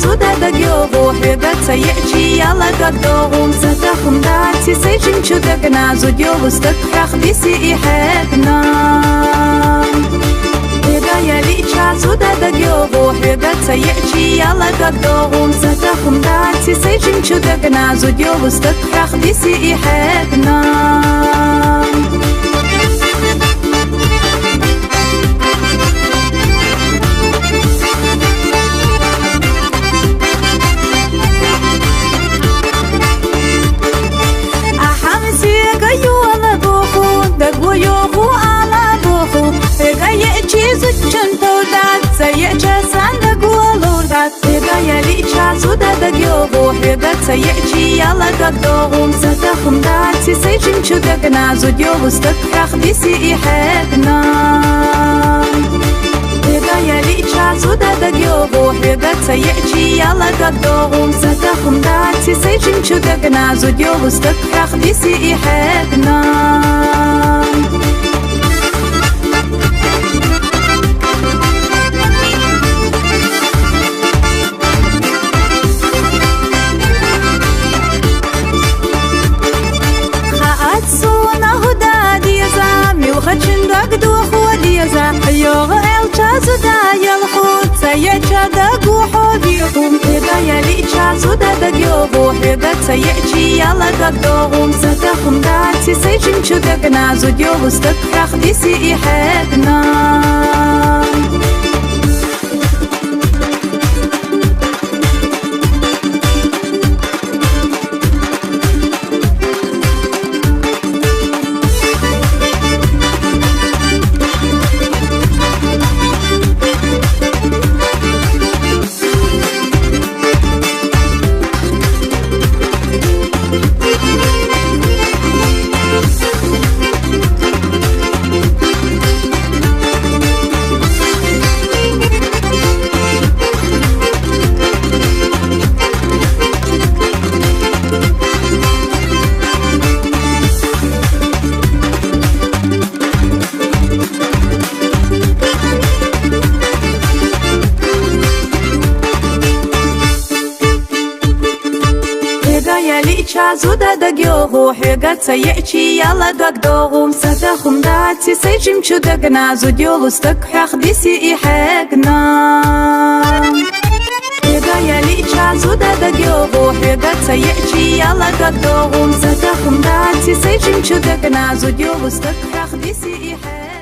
زودا دقيو روحي قد سيأتي يلا قد دوغم ستخم داتي سيجن شو دقنا زوديو وستكرخ بيسي إحقنا إذا يلي زودا دقيو روحي قد سيأتي يلا قد دوغم ستخم داتي سيجن شو دقنا زوديو وستكرخ بيسي إحقنا زودا دقيو روحي قد سيأتي يلا قد دوغم ستخم داتي سيجن شو دقنا زوديو وستكرخ بيسي إحقنا إذا يلي زودا دقيو روحي قد سيأتي يلا قد دوغم ستخم داتي سيجن شو دقنا زوديو وستكرخ بيسي إحقنا زودا دقيو روحي قد سيأتي يلا قد دوغم ستخم داتي سيجن شو دقنا زوديو وستكرخ بيسي إحقنا زودا دقيو روحي قد سيأتي يلا قد دوغم ستخم داتي سيجم شو دقنا زوديو وستكرخ بيسي إحقنا إذا يلي زودا دقيو روحي قد سيأتي يلا قد دوغم ستخم داتي سيجم شو دقنا زوديو وستكرخ بيسي إحقنا